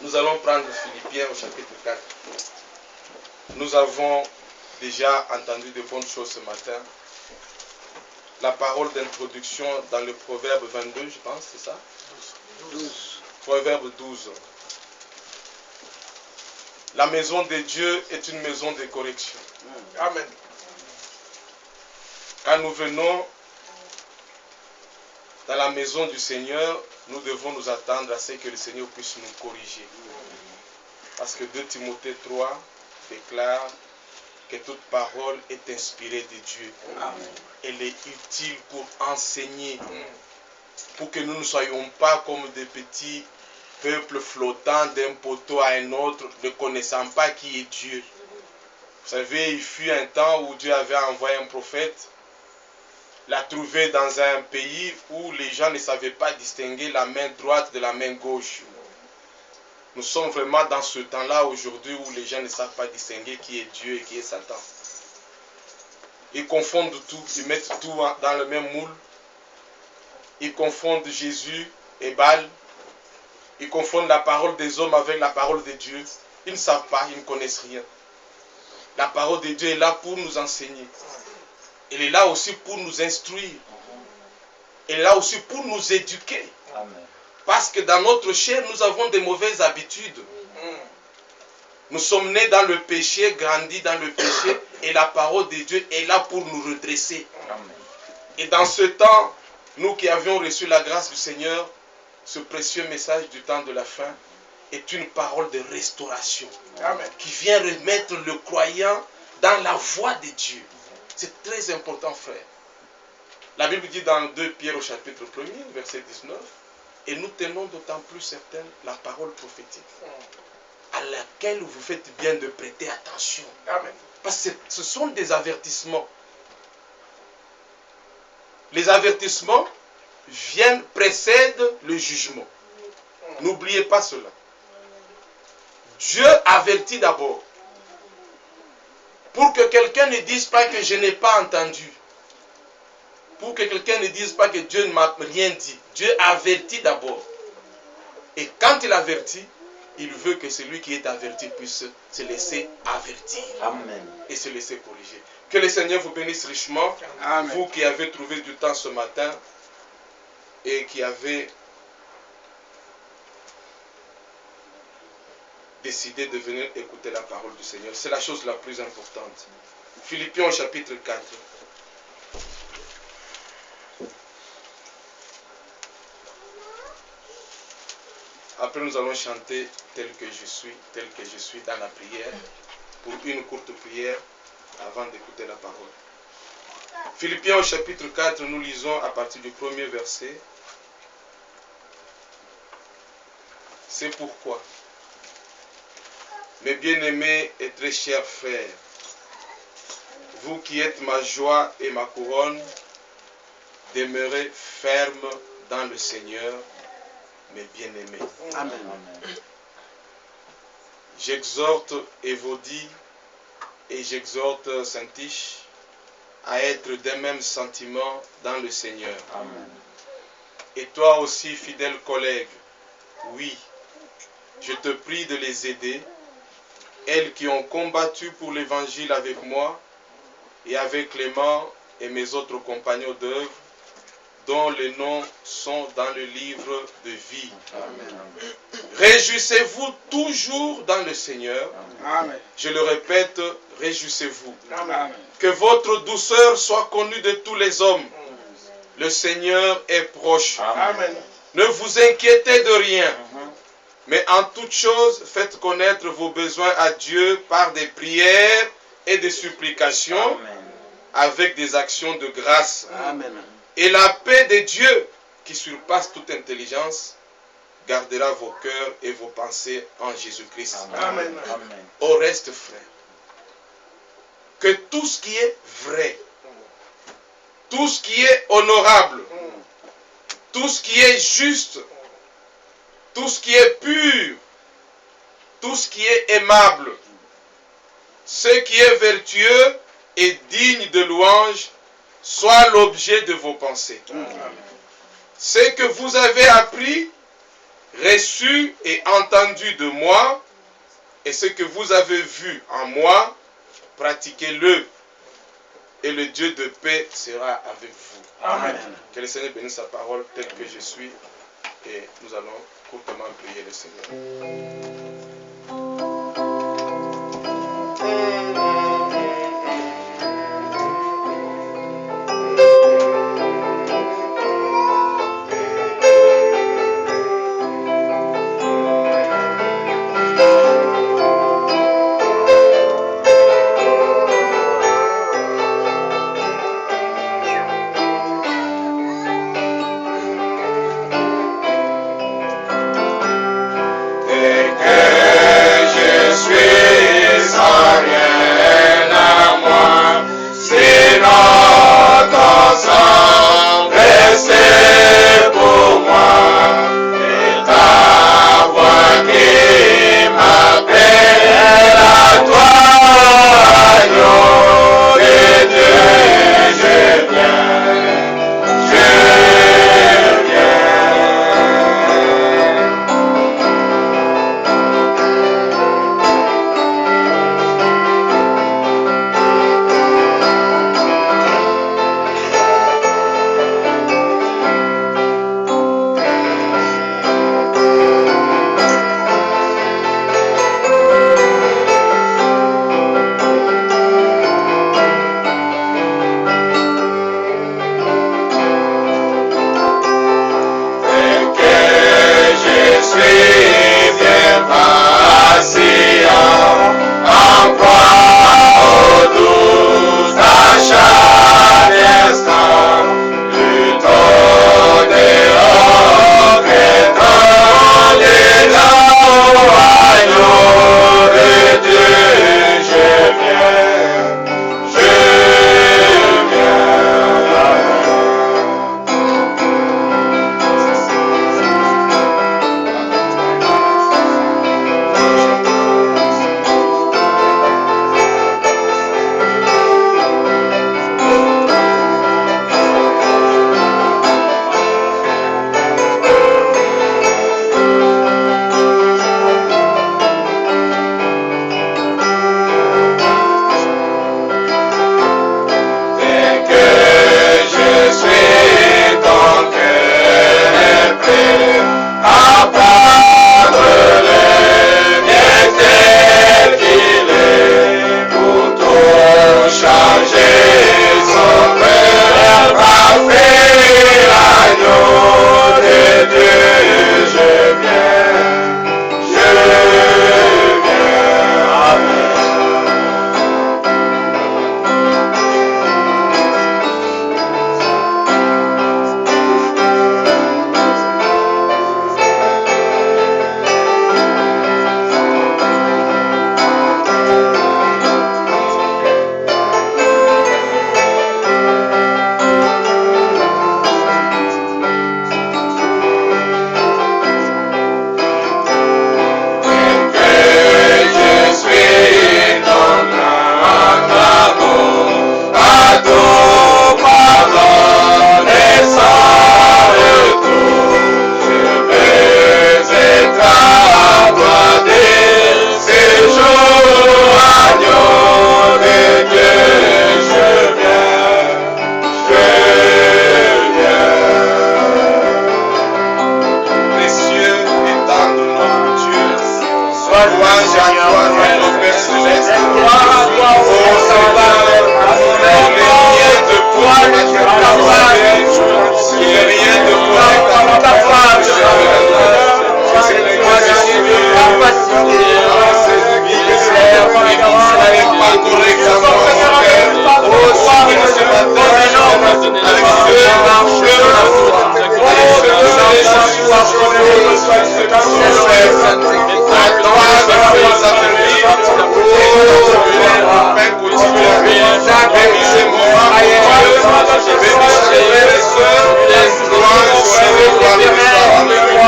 Nous allons prendre Philippiens au chapitre 4. Nous avons déjà entendu de bonnes choses ce matin. La parole d'introduction dans le Proverbe 22, je pense, c'est ça? 12. Proverbe 12. La maison de Dieu est une maison de correction. Amen. Quand nous venons dans la maison du Seigneur, nous devons nous attendre à ce que le Seigneur puisse nous corriger. Parce que 2 Timothée 3 déclare que toute parole est inspirée de Dieu. Amen. Elle est utile pour enseigner, pour que nous ne soyons pas comme des petits peuples flottants d'un poteau à un autre, ne connaissant pas qui est Dieu. Vous savez, il fut un temps où Dieu avait envoyé un prophète, l'a trouvé dans un pays où les gens ne savaient pas distinguer la main droite de la main gauche. Nous sommes vraiment dans ce temps-là aujourd'hui où les gens ne savent pas distinguer qui est Dieu et qui est Satan. Ils confondent tout, ils mettent tout dans le même moule. Ils confondent Jésus et Baal. Ils confondent la parole des hommes avec la parole de Dieu. Ils ne savent pas, ils ne connaissent rien. La parole de Dieu est là pour nous enseigner. Elle est là aussi pour nous instruire. Elle est là aussi pour nous éduquer. Amen. Parce que dans notre chair, nous avons des mauvaises habitudes. Nous sommes nés dans le péché, grandis dans le péché, et la parole de Dieu est là pour nous redresser. Amen. Et dans ce temps, nous qui avions reçu la grâce du Seigneur, ce précieux message du temps de la fin est une parole de restauration. Amen. Qui vient remettre le croyant dans la voie de Dieu. C'est très important, frère. La Bible dit dans 2 Pierre au chapitre 1er, verset 19, et nous tenons d'autant plus certaine la parole prophétique, à laquelle vous faites bien de prêter attention. Amen. Parce que ce sont des avertissements. Les avertissements précèdent le jugement. N'oubliez pas cela. Dieu avertit d'abord. Pour que quelqu'un ne dise pas que je n'ai pas entendu. Pour que quelqu'un ne dise pas que Dieu ne m'a rien dit. Dieu avertit d'abord. Et quand il avertit, il veut que celui qui est averti puisse se laisser avertir. Amen. Et se laisser corriger. Que le Seigneur vous bénisse richement. Amen. Vous qui avez trouvé du temps ce matin et qui avez décidé de venir écouter la parole du Seigneur. C'est la chose la plus importante. Philippiens au chapitre 4. Après, nous allons chanter tel que je suis dans la prière, pour une courte prière avant d'écouter la parole. Philippiens au chapitre 4, nous lisons à partir du premier verset. C'est pourquoi, mes bien-aimés et très chers frères, vous qui êtes ma joie et ma couronne, demeurez fermes dans le Seigneur, mes bien-aimés. Amen. J'exhorte Évodie et j'exhorte Saint-Tiche à être d'un même sentiment dans le Seigneur. Amen. Et toi aussi, fidèle collègue, oui, je te prie de les aider, elles qui ont combattu pour l'évangile avec moi et avec Clément et mes autres compagnons d'œuvre, dont les noms sont dans le livre de vie. Amen. Réjouissez-vous toujours dans le Seigneur. Amen. Je le répète, réjouissez-vous. Amen. Que votre douceur soit connue de tous les hommes. Le Seigneur est proche. Amen. Ne vous inquiétez de rien. Mais en toute chose, faites connaître vos besoins à Dieu par des prières et des supplications. Amen. Avec des actions de grâce. Amen. Et la paix de Dieu, qui surpasse toute intelligence, gardera vos cœurs et vos pensées en Jésus-Christ. Amen. Amen. Au reste, frère, que tout ce qui est vrai, tout ce qui est honorable, tout ce qui est juste, tout ce qui est pur, tout ce qui est aimable, ce qui est vertueux et digne de louange, soit l'objet de vos pensées. Ce que vous avez appris reçu et entendu de moi, et ce que vous avez vu en moi, pratiquez-le, et le Dieu de paix sera avec vous. Amen. Que le Seigneur bénisse sa parole telle que je suis, et nous allons courtement prier le Seigneur.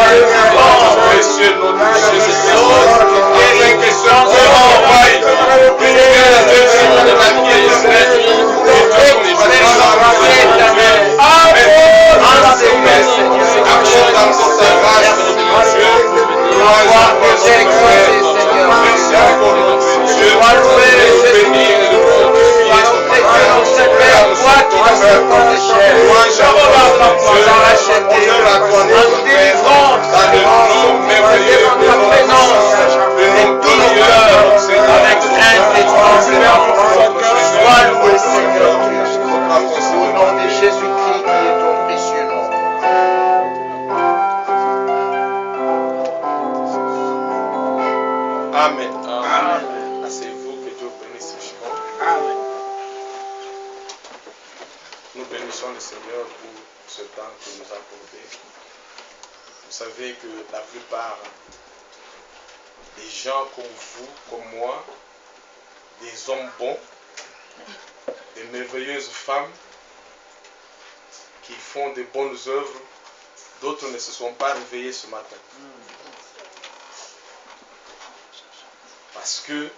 Amen. Sois exalté, Seigneur. Merci encore notre Dieu. Sois loué, Nous Jésus. bénir et nous glorifier. Parlons de Dieu, notre Père, toi qui nous secours des chair. Louange à toi, notre Dieu. Dans la chaîneté, Honneur à toi, en notre Père. délivrance, Dans le nom merveilleux devant de ta notre présence, de et nos tous nos cœurs, cœurs, Seigneur. avec crainte et tremblement. Sois loué, Seigneur. Au nom de Jésus-Christ qui est ton précieux nom. Amen. Amen. Asseyez-vous, que Dieu bénisse richement. Amen. Nous bénissons le Seigneur pour ce temps qu'il nous a accordé. Vous savez que la plupart des gens comme vous, comme moi, des hommes bons, des merveilleuses femmes qui font de bonnes œuvres, d'autres ne se sont pas réveillés ce matin. Parce que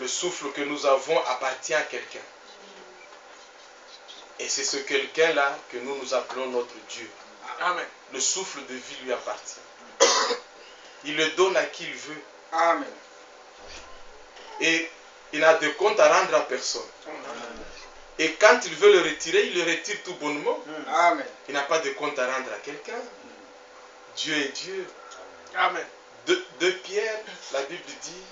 le souffle que nous avons appartient à quelqu'un. Et c'est ce quelqu'un-là que nous appelons notre Dieu. Amen. Le souffle de vie lui appartient. Il le donne à qui il veut. Amen. Et il n'a de compte à rendre à personne. Et quand il veut le retirer, il le retire tout bonnement. Amen. Il n'a pas de compte à rendre à quelqu'un. Dieu est Dieu. Amen. De Pierre, la Bible dit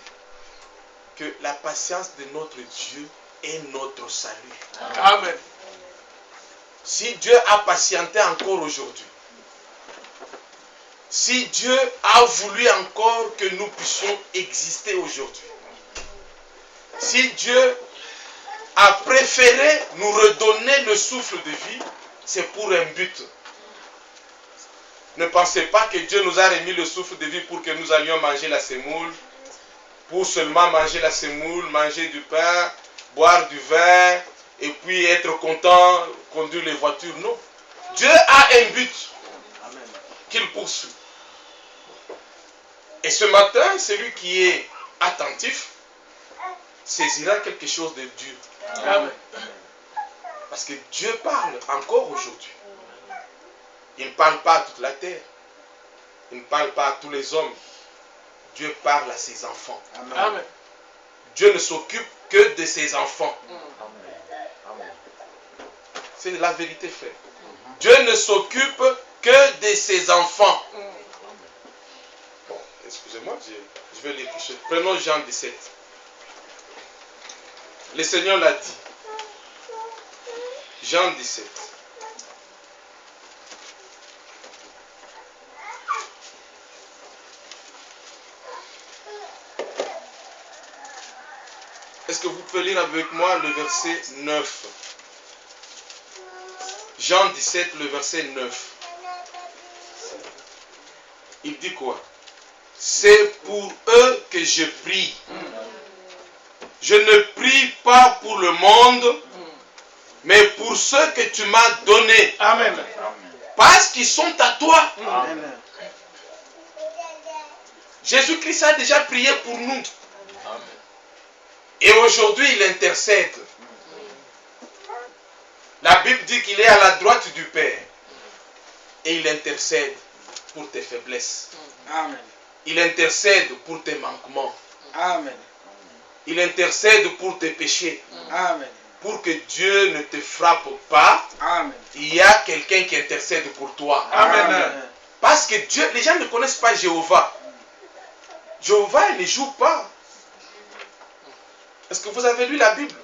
que la patience de notre Dieu est notre salut. Amen. Si Dieu a patienté encore aujourd'hui, si Dieu a voulu encore que nous puissions exister aujourd'hui, si Dieu a préféré nous redonner le souffle de vie, c'est pour un but. Ne pensez pas que Dieu nous a remis le souffle de vie pour que nous allions manger la semoule, pour seulement manger la semoule, manger du pain, boire du vin, et puis être content, conduire les voitures. Non. Dieu a un but qu'il poursuit. Et ce matin, celui qui est attentif saisira quelque chose de Dieu. Amen. Parce que Dieu parle encore aujourd'hui. Il ne parle pas à toute la terre. Il ne parle pas à tous les hommes. Dieu parle à ses enfants. Amen. Dieu ne s'occupe que de ses enfants. C'est la vérité, frère. Dieu ne s'occupe que de ses enfants. Bon, excusez-moi, je vais lire. Prenons Jean 17. Le Seigneur l'a dit. Jean 17. Est-ce que vous pouvez lire avec moi le verset 9? Jean 17, le verset 9. Il dit quoi? C'est pour eux que je prie. Je ne prie pas pour le monde, mais pour ceux que tu m'as donnés. Amen. Parce qu'ils sont à toi. Amen. Jésus-Christ a déjà prié pour nous. Et aujourd'hui, il intercède. La Bible dit qu'il est à la droite du Père. Et il intercède pour tes faiblesses. Amen. Il intercède pour tes manquements. Amen. Il intercède pour tes péchés. Amen. Pour que Dieu ne te frappe pas, Amen. il y a quelqu'un qui intercède pour toi. Amen. Parce que Dieu, les gens ne connaissent pas Jéhovah. Jéhovah, il ne joue pas. Est-ce que vous avez lu la Bible?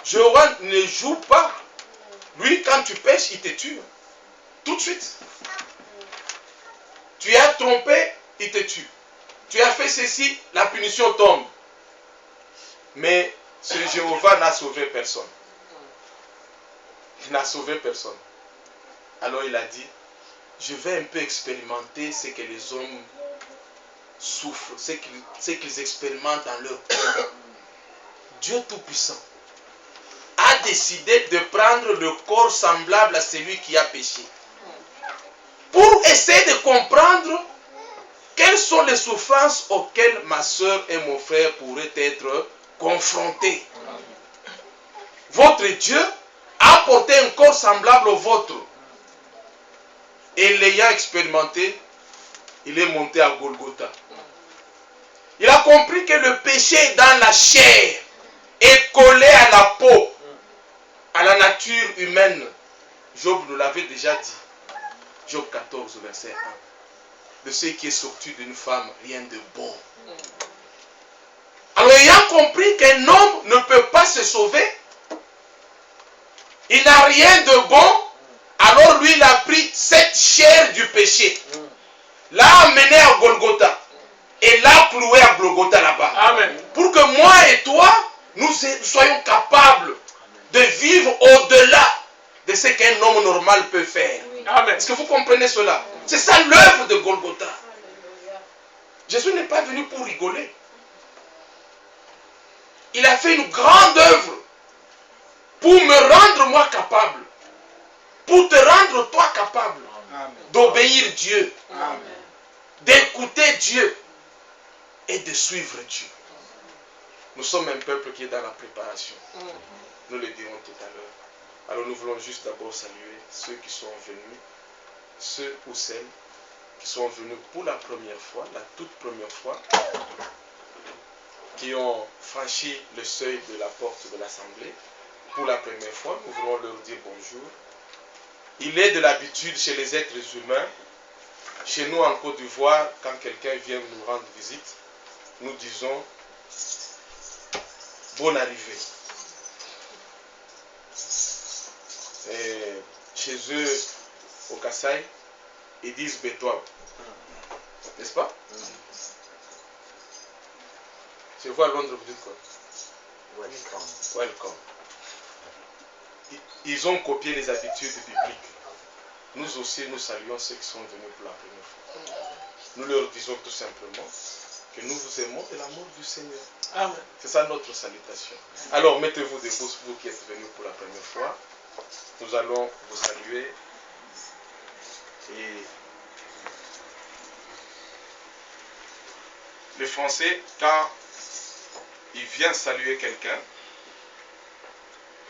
Jéhovah ne joue pas. Lui, quand tu pêches, il te tue. Tout de suite. Tu as trompé, il te tue. Tu as fait ceci, la punition tombe. Mais ce Jéhovah n'a sauvé personne. Il n'a sauvé personne. Alors il a dit, je vais un peu expérimenter ce que les hommes souffrent, ce qu'ils expérimentent dans leur cœur. Dieu Tout-Puissant a décidé de prendre le corps semblable à celui qui a péché. Pour essayer de comprendre quelles sont les souffrances auxquelles ma soeur et mon frère pourraient être confrontés. Votre Dieu a porté un corps semblable au vôtre. Et l'ayant expérimenté, il est monté à Golgotha. Il a compris que le péché est dans la chair, est collé à la peau, à la nature humaine. Job nous l'avait déjà dit. Job 14, verset 1. De ce qui est sorti d'une femme, rien de bon. Alors, ayant compris qu'un homme ne peut pas se sauver, il n'a rien de bon, alors lui, il a pris cette chair du péché, l'a amené à Golgotha, et l'a cloué à Golgotha là-bas. Amen. Pour que moi et toi, nous soyons capables de vivre au-delà de ce qu'un homme normal peut faire. Amen. Est-ce que vous comprenez cela? C'est ça l'œuvre de Golgotha. Jésus n'est pas venu pour rigoler. Il a fait une grande œuvre pour me rendre moi capable, pour te rendre toi capable d'obéir Dieu, d'écouter Dieu et de suivre Dieu. Nous sommes un peuple qui est dans la préparation. Nous le dirons tout à l'heure. Alors nous voulons juste d'abord saluer ceux qui sont venus, ceux ou celles qui sont venus pour la première fois, la toute première fois, qui ont franchi le seuil de la porte de l'assemblée. Pour la première fois, nous voulons leur dire bonjour. Il est de l'habitude chez les êtres humains, chez nous en Côte d'Ivoire, quand quelqu'un vient nous rendre visite, nous disons bonne arrivée. Et chez eux, au Kassai, ils disent Bétois. N'est-ce pas? Chez vous à Londres, vous dites quoi? Welcome. Ils ont copié les habitudes bibliques. Nous aussi, nous saluons ceux qui sont venus pour la première fois. Nous leur disons tout simplement que nous vous aimons de l'amour du Seigneur. Amen. C'est ça notre salutation. Alors, mettez-vous debout, vous qui êtes venus pour la première fois. Nous allons vous saluer. Et le Français, quand il vient saluer quelqu'un,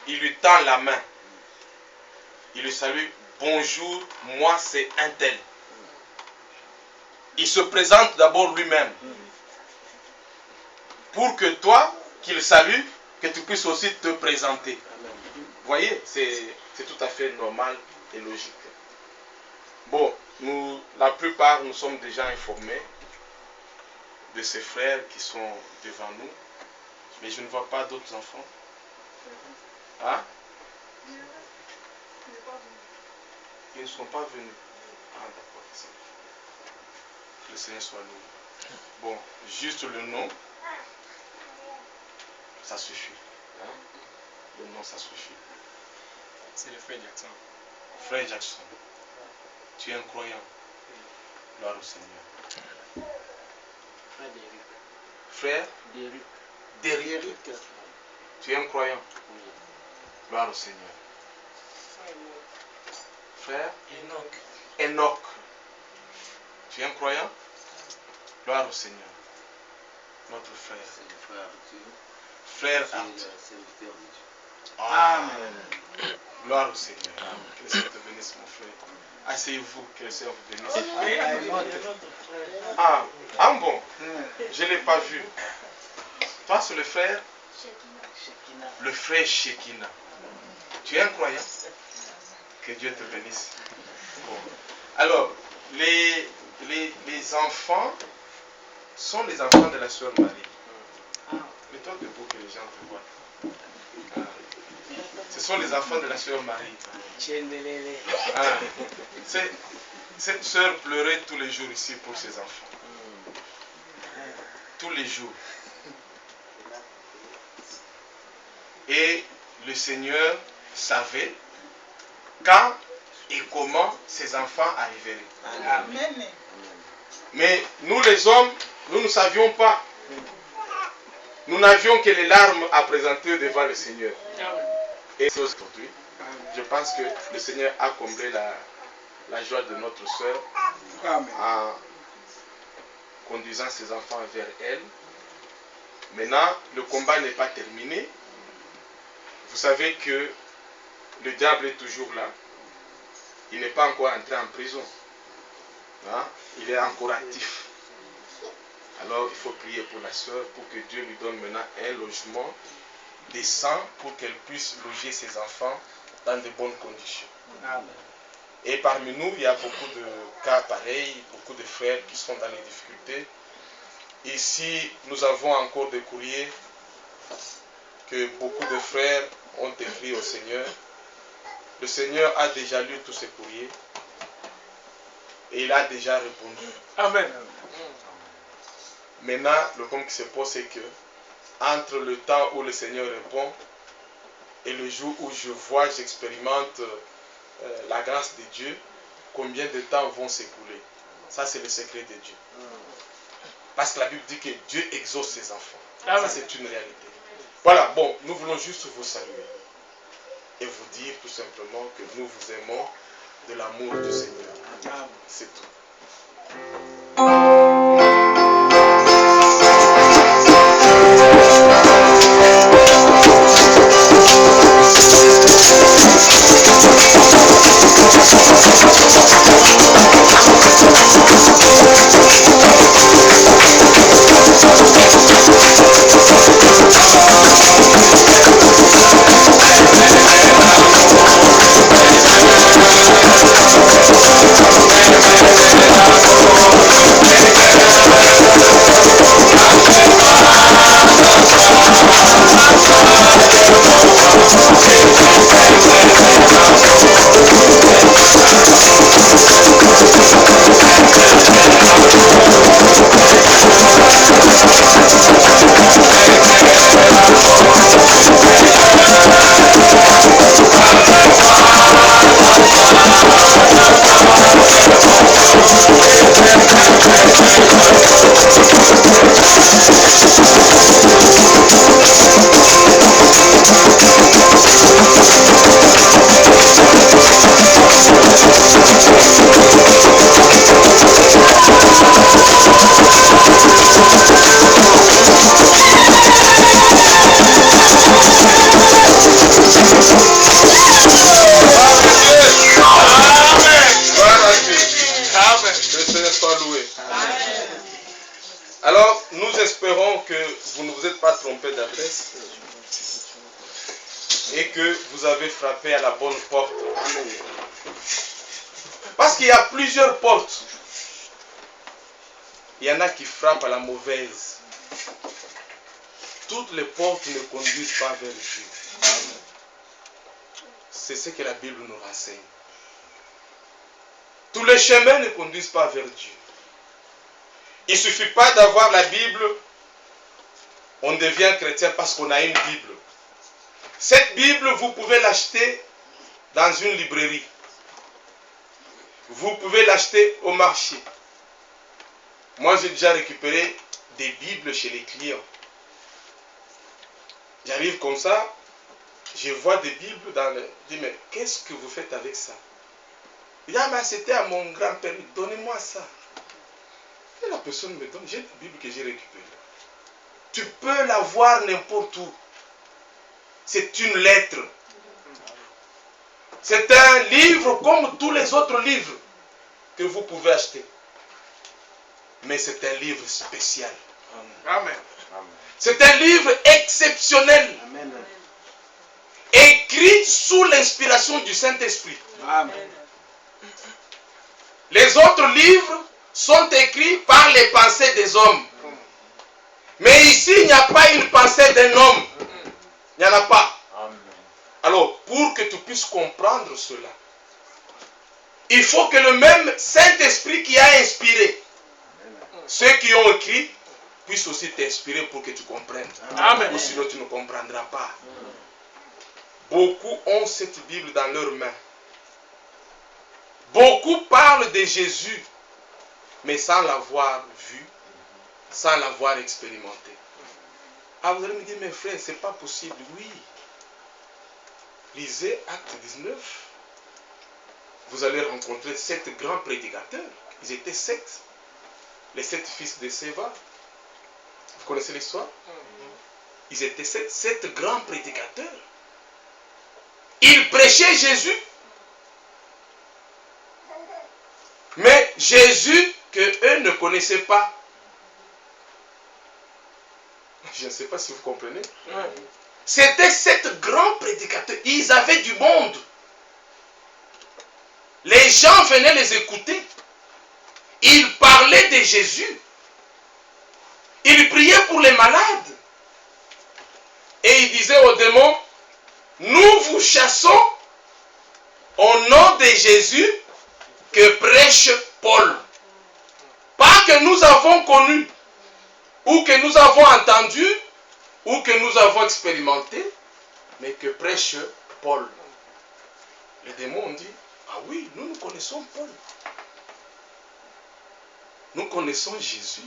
il lui tend la main. Il lui salue, bonjour, moi c'est un tel. Il se présente d'abord lui-même. Pour que toi, qu'il salue, que tu puisses aussi te présenter. Vous voyez, c'est tout à fait normal et logique. Bon, nous, la plupart, nous sommes déjà informés de ces frères qui sont devant nous. Mais je ne vois pas d'autres enfants. Hein? Ils ne sont pas venus. Ah, d'accord. Que le Seigneur soit loué. Bon, juste le nom, ça suffit. Hein? Le nom, ça suffit. C'est le frère Jackson. Frère Jackson, tu es un croyant. Gloire au Seigneur. Frère Derrick, tu es un croyant. Gloire au Seigneur. Frère Enoch, tu es un croyant. Gloire au Seigneur. Notre frère. Frère Arthur. Amen. Gloire au Seigneur. Que le Seigneur te bénisse, mon frère. Asseyez-vous, que le Seigneur vous bénisse. Ah bon, je ne l'ai pas vu. Toi, c'est le frère? Le frère Shekina. Tu es un croyant? Que Dieu te bénisse. Bon. Alors, les enfants sont les enfants de la sœur Marie. Mets-toi debout que les gens te voient. Ce sont les enfants de la sœur Marie. Cette sœur pleurait tous les jours ici pour ses enfants. Tous les jours. Et le Seigneur savait quand et comment ses enfants arriveraient. Amen. Mais nous les hommes, nous ne savions pas. Nous n'avions que les larmes à présenter devant le Seigneur. Et aujourd'hui, je pense que le Seigneur a comblé la joie de notre sœur en conduisant ses enfants vers elle. Maintenant, le combat n'est pas terminé. Vous savez que le diable est toujours là. Il n'est pas encore entré en prison. Hein? Il est encore actif. Alors il faut prier pour la sœur pour que Dieu lui donne maintenant un logement décent pour qu'elle puisse loger ses enfants dans de bonnes conditions. Amen. Et parmi nous, il y a beaucoup de cas pareils, beaucoup de frères qui sont dans les difficultés. Ici, nous avons encore des courriers que beaucoup de frères ont écrit au Seigneur. Le Seigneur a déjà lu tous ces courriers et il a déjà répondu. Amen. Maintenant, le problème qui se pose, c'est que entre le temps où le Seigneur répond et le jour où je vois, j'expérimente la grâce de Dieu, combien de temps vont s'écouler? Ça, c'est le secret de Dieu. Parce que la Bible dit que Dieu exauce ses enfants. Amen. Ça, c'est une réalité. Voilà, bon, nous voulons juste vous saluer et vous dire tout simplement que nous vous aimons de l'amour du Seigneur. Amen. C'est tout. Alors, nous espérons que vous ne vous êtes pas trompé d'adresse et que vous avez frappé à la bonne porte. Parce qu'il y a plusieurs portes. Il y en a qui frappent à la mauvaise. Toutes les portes ne conduisent pas vers Dieu. C'est ce que la Bible nous renseigne. Tous les chemins ne conduisent pas vers Dieu. Il ne suffit pas d'avoir la Bible, on devient chrétien parce qu'on a une Bible. Cette Bible, vous pouvez l'acheter dans une librairie. Vous pouvez l'acheter au marché. Moi, j'ai déjà récupéré des Bibles chez les clients. J'arrive comme ça, je vois des Bibles dans le... Je dis, mais qu'est-ce que vous faites avec ça? Il dit, ah, mais c'était à mon grand-père, donnez-moi ça. Et la personne me donne, j'ai une Bible que j'ai récupérée. Tu peux la voir n'importe où. C'est une lettre. C'est un livre comme tous les autres livres que vous pouvez acheter. Mais c'est un livre spécial. Amen. C'est un livre exceptionnel. Amen. Écrit sous l'inspiration du Saint-Esprit. Amen. Les autres livres sont écrits par les pensées des hommes. Mais ici, il n'y a pas une pensée d'un homme. Il n'y en a pas. Alors, pour que tu puisses comprendre cela, il faut que le même Saint-Esprit qui a inspiré ceux qui ont écrit puisse aussi t'inspirer pour que tu comprennes. Amen. Ou sinon, tu ne comprendras pas. Beaucoup ont cette Bible dans leurs mains. Beaucoup parlent de Jésus, mais sans l'avoir vu, sans l'avoir expérimenté. Ah, vous allez me dire, mes frères, c'est pas possible. Oui. Lisez Acte 19. Vous allez rencontrer 7 grands prédicateurs. Ils étaient 7. Les 7 fils de Séva. Vous connaissez l'histoire? Ils étaient 7 grands prédicateurs. Ils prêchaient Jésus. Mais Jésus, que eux ne connaissaient pas, Je ne sais pas si vous comprenez. C'était cet grand prédicateur. Ils avaient du monde. Les gens venaient les écouter. Ils parlaient de Jésus. Ils priaient pour les malades. Et ils disaient aux démons, nous vous chassons au nom de Jésus que prêche Paul. Pas que nous avons connu, ou que nous avons entendu, ou que nous avons expérimenté, mais que prêche Paul. Les démons ont dit, ah oui, nous connaissons Paul. Nous connaissons Jésus.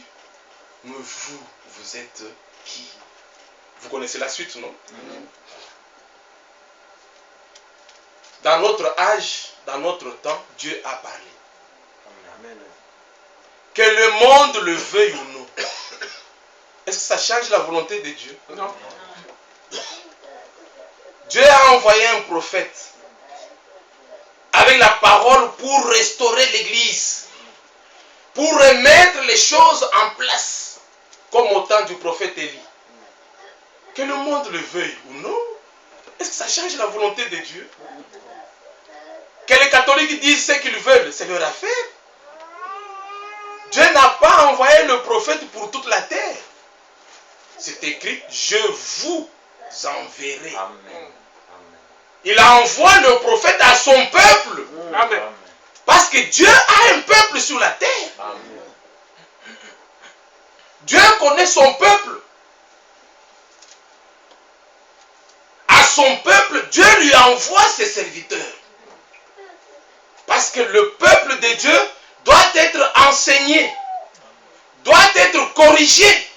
Mais vous êtes qui? Vous connaissez la suite, non? Dans notre âge, dans notre temps, Dieu a parlé. Amen. Que le monde le veuille ou non. Est-ce que ça change la volonté de Dieu? Non. Dieu a envoyé un prophète avec la parole pour restaurer l'église, pour remettre les choses en place, comme au temps du prophète Élie. Que le monde le veuille ou non, est-ce que ça change la volonté de Dieu? Que les catholiques disent ce qu'ils veulent, c'est leur affaire. Dieu n'a pas envoyé le prophète pour toute la terre. C'est écrit, je vous enverrai. Amen. Il envoie le prophète à son peuple. Amen. Parce que Dieu a un peuple sur la terre. Amen. Dieu connaît son peuple. À son peuple, Dieu lui envoie ses serviteurs. Parce que le peuple de Dieu doit être enseigné, doit être corrigé,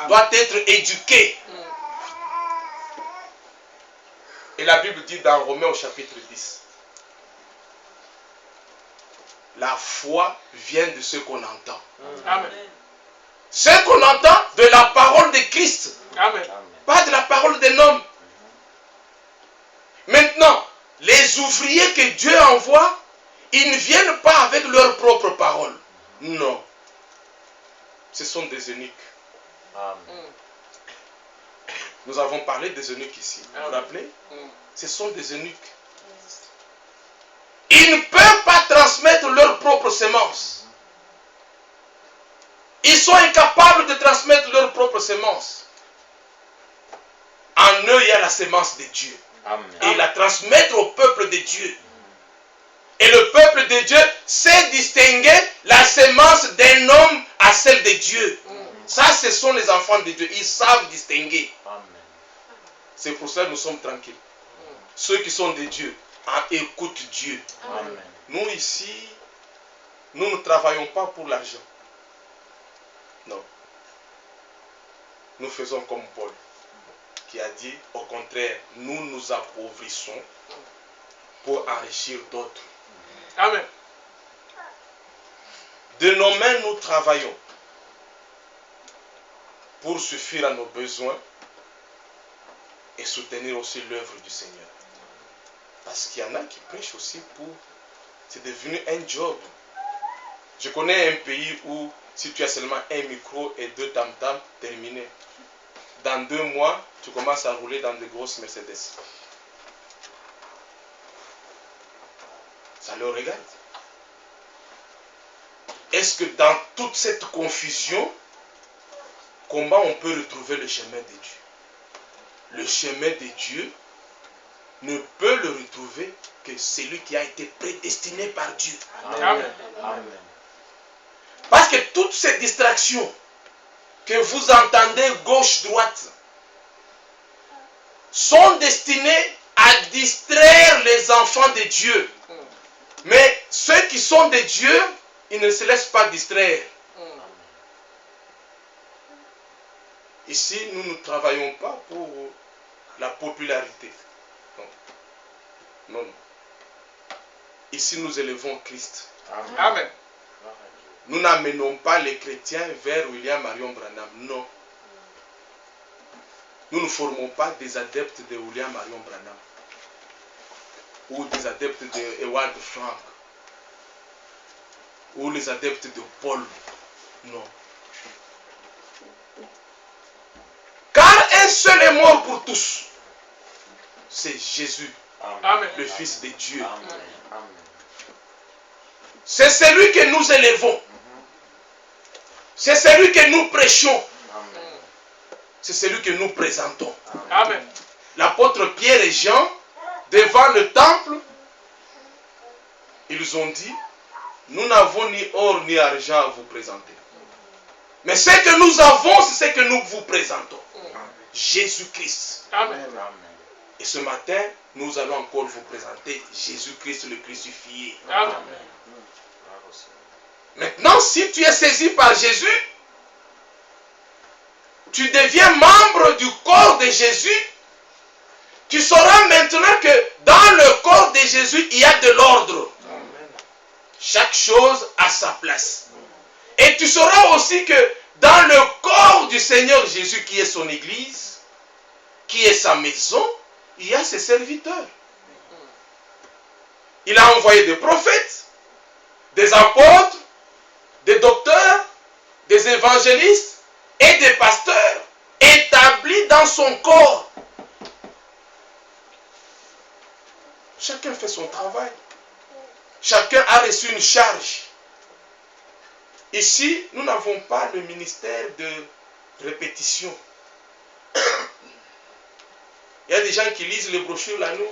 doit être éduqué. Et la Bible dit dans Romains au chapitre 10, la foi vient de ce qu'on entend. Amen. Ce qu'on entend de la parole de Christ, Amen. pas de la parole d'un homme. Maintenant, les ouvriers que Dieu envoie, ils ne viennent pas avec leur propre parole. Non. Ce sont des eunuques. Amen. Nous avons parlé des eunuques ici. Vous vous rappelez? Ce sont des eunuques. Ils ne peuvent pas transmettre leur propre semence. Ils sont incapables de transmettre leur propre semence. En eux, il y a la semence de Dieu. Amen. Et la transmettre au peuple de Dieu. Et le peuple de Dieu sait distinguer la semence d'un homme à celle de Dieu. Ça, ce sont les enfants de Dieu. Ils savent distinguer. Amen. C'est pour ça que nous sommes tranquilles. Ceux qui sont de Dieu, écoutent Dieu. Amen. Nous ici, nous ne travaillons pas pour l'argent. Non. Nous faisons comme Paul, qui a dit, au contraire, nous nous appauvrissons pour enrichir d'autres. Amen. De nos mains, nous travaillons pour suffire à nos besoins et soutenir aussi l'œuvre du Seigneur. Parce qu'il y en a qui prêchent aussi pour... C'est devenu un job. Je connais un pays où si tu as seulement un micro et 2 tam-tams, terminé. Dans 2 mois, tu commences à rouler dans de grosses Mercedes. Ça le regarde. Est-ce que dans toute cette confusion, comment on peut retrouver le chemin de Dieu? Le chemin de Dieu ne peut le retrouver que celui qui a été prédestiné par Dieu. Amen. Amen. Parce que toutes ces distractions que vous entendez gauche-droite sont destinées à distraire les enfants de Dieu. Mais ceux qui sont de Dieu, ils ne se laissent pas distraire. Ici, nous ne travaillons pas pour la popularité. Non. Non, non. Ici, nous élevons Christ. Amen. Amen. Nous n'amenons pas les chrétiens vers William Marion Branham. Non. Nous ne formons pas des adeptes de William Marion Branham. Ou des adeptes de Ewald Frank. Ou les adeptes de Paul. Non. seul est mort pour tous. C'est Jésus, Amen. le Fils de Dieu. Amen. Amen. C'est celui que nous élevons. C'est celui que nous prêchons. Amen. C'est celui que nous présentons. Amen. L'apôtre Pierre et Jean, devant le temple, ils ont dit, nous n'avons ni or ni argent à vous présenter. Mais ce que nous avons, c'est ce que nous vous présentons. Jésus-Christ. Amen. Amen. Et ce matin, nous allons encore vous présenter Jésus-Christ le crucifié. Amen. Bravo, Seigneur. Maintenant, si tu es saisi par Jésus, tu deviens membre du corps de Jésus. Tu sauras maintenant que dans le corps de Jésus, il y a de l'ordre. Chaque chose a sa place. Et tu sauras aussi que dans le corps du Seigneur Jésus, qui est son église, qui est sa maison, il y a ses serviteurs. Il a envoyé des prophètes, des apôtres, des docteurs, des évangélistes et des pasteurs établis dans son corps. Chacun fait son travail. Chacun a reçu une charge. Ici, nous n'avons pas le ministère de répétition. Il y a des gens qui lisent les brochures la nuit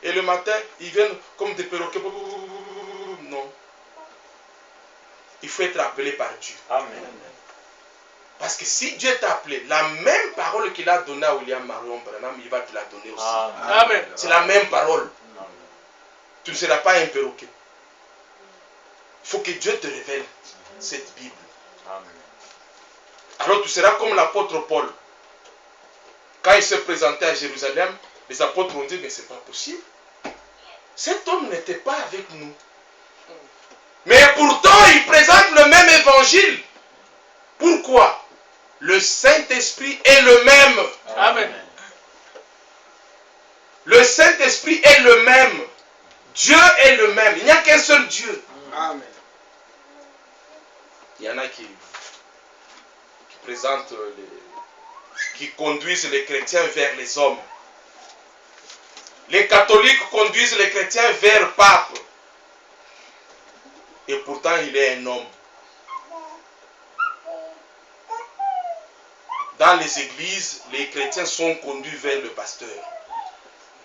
et le matin, ils viennent comme des perroquets. Non. Il faut être appelé par Dieu. Amen. Parce que si Dieu t'a appelé, la même parole qu'il a donnée à William Marion Branham, il va te la donner aussi. Amen. C'est la même parole. Amen. Tu ne seras pas un perroquet. Il faut que Dieu te révèle cette Bible. Amen. Alors tu seras comme l'apôtre Paul. Quand il se présentait à Jérusalem, les apôtres ont dit, mais c'est pas possible. Cet homme n'était pas avec nous. Mais pourtant, il présente le même évangile. Pourquoi? Le Saint-Esprit est le même. Amen. Le Saint-Esprit est le même. Dieu est le même. Il n'y a qu'un seul Dieu. Amen. Il y en a qui présentent, qui conduisent les chrétiens vers les hommes. Les catholiques conduisent les chrétiens vers le pape. Et pourtant, il est un homme. Dans les églises, les chrétiens sont conduits vers le pasteur.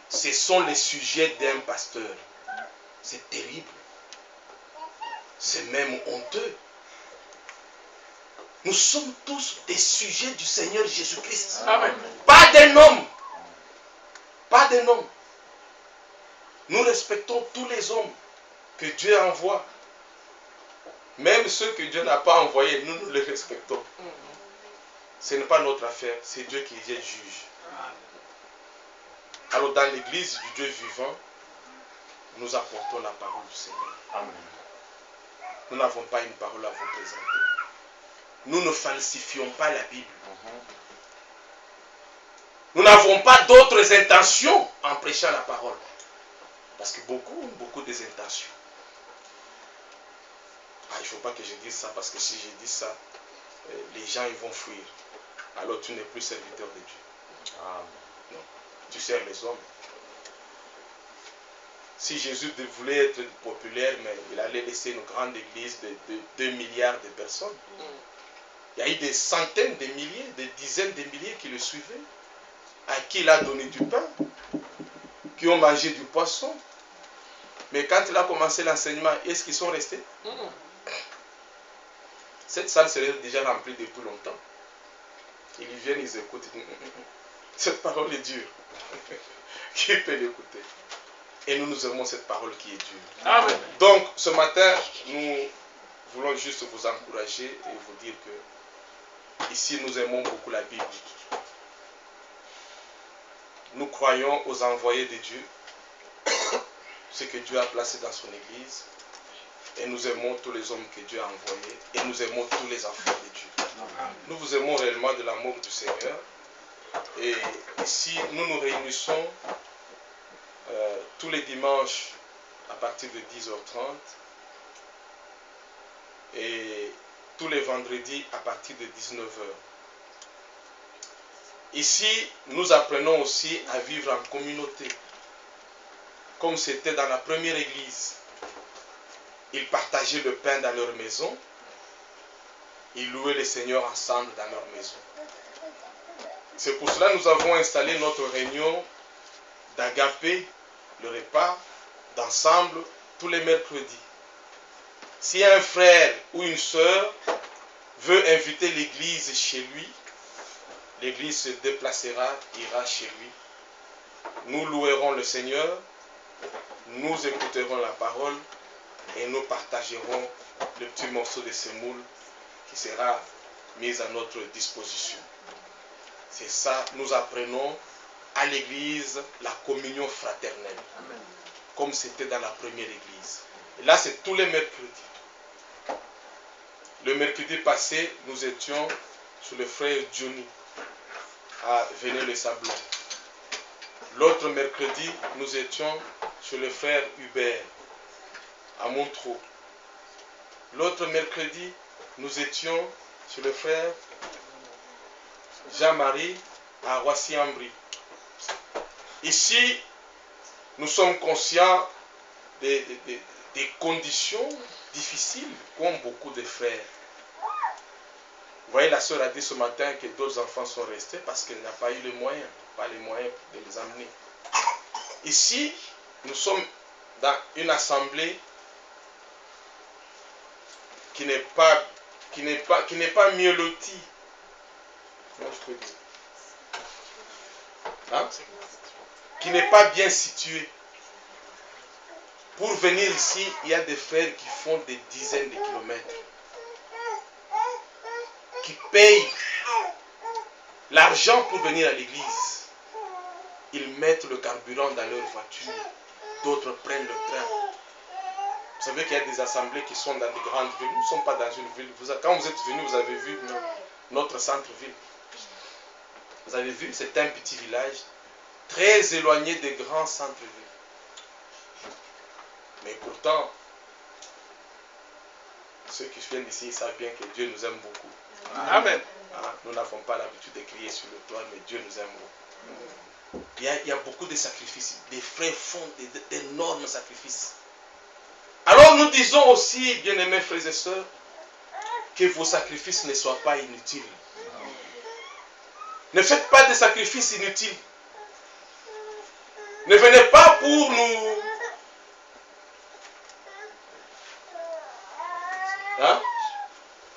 Ce sont les sujets d'un pasteur. C'est terrible. C'est même honteux. Nous sommes tous des sujets du Seigneur Jésus-Christ. Amen. Pas d'un homme. Pas d'un homme. Nous respectons tous les hommes que Dieu envoie. Même ceux que Dieu n'a pas envoyés, nous les respectons. Ce n'est pas notre affaire, c'est Dieu qui est juge. Alors dans l'église du Dieu vivant, nous apportons la parole du Seigneur. Amen. Nous n'avons pas une parole à vous présenter. Nous ne falsifions pas la Bible. Nous n'avons pas d'autres intentions en prêchant la parole. Parce que beaucoup ont beaucoup des intentions. Il ne faut pas que je dise ça, parce que si je dis ça, les gens ils vont fuir. Alors tu n'es plus serviteur de Dieu. Amen. Non, tu sers les hommes. Si Jésus voulait être populaire, mais il allait laisser une grande église de 2 milliards de personnes. Il y a eu des centaines de milliers, des dizaines de milliers qui le suivaient, à qui il a donné du pain, qui ont mangé du poisson. Mais quand il a commencé l'enseignement, est-ce qu'ils sont restés? Cette salle serait déjà remplie depuis longtemps. Ils viennent, ils écoutent, ils disent, cette parole est dure. Qui peut l'écouter? Et nous aimons cette parole qui est dure. Amen. Donc, ce matin, nous voulons juste vous encourager et vous dire que ici, nous aimons beaucoup la Bible. Nous croyons aux envoyés de Dieu, ce que Dieu a placé dans son Église. Et nous aimons tous les hommes que Dieu a envoyés. Et nous aimons tous les enfants de Dieu. Nous vous aimons réellement de l'amour du Seigneur. Et ici, nous nous réunissons tous les dimanches à partir de 10h30 et tous les vendredis à partir de 19h. Ici, nous apprenons aussi à vivre en communauté, comme c'était dans la première église. Ils partageaient le pain dans leur maison. Ils louaient le Seigneur ensemble dans leur maison. C'est pour cela que nous avons installé notre réunion d'agapé, le repas, d'ensemble, tous les mercredis. Si un frère ou une sœur veut inviter l'église chez lui, l'église se déplacera, ira chez lui. Nous louerons le Seigneur, nous écouterons la parole et nous partagerons le petit morceau de semoule qui sera mis à notre disposition. C'est ça, nous apprenons à l'église la communion fraternelle. Amen. Comme c'était dans la première église. Et là, c'est tous les mercredis. Le mercredi passé, nous étions sur le frère Johnny à Venay-le-Sablon. L'autre mercredi, nous étions sur le frère Hubert à Montreux. L'autre mercredi, nous étions sur le frère Jean-Marie à Roissy-en-Brie. Ici, nous sommes conscients des conditions difficiles qu'ont beaucoup de frères. Vous voyez, la sœur a dit ce matin que d'autres enfants sont restés parce qu'elle n'a pas eu les moyens, de les amener. Ici, nous sommes dans une assemblée qui n'est pas mieux lotie. Comment je peux dire? Hein? Qui n'est pas bien située. Pour venir ici, il y a des frères qui font des dizaines de kilomètres, qui payent l'argent pour venir à l'église. Ils mettent le carburant dans leur voiture, d'autres prennent le train. Vous savez qu'il y a des assemblées qui sont dans de grandes villes. Nous ne sommes pas dans une ville. Quand vous êtes venus, vous avez vu notre centre-ville. Vous avez vu, c'est un petit village très éloigné des grands centres-villes. Mais pourtant, ceux qui viennent d'ici, ils savent bien que Dieu nous aime beaucoup. Amen. Nous n'avons pas l'habitude de crier sur le toit, mais Dieu nous aime beaucoup. Il y a beaucoup de sacrifices. Des frères font d'énormes sacrifices. Alors nous disons aussi, bien-aimés frères et sœurs, que vos sacrifices ne soient pas inutiles. Ne faites pas de sacrifices inutiles. Ne venez pas pour nous...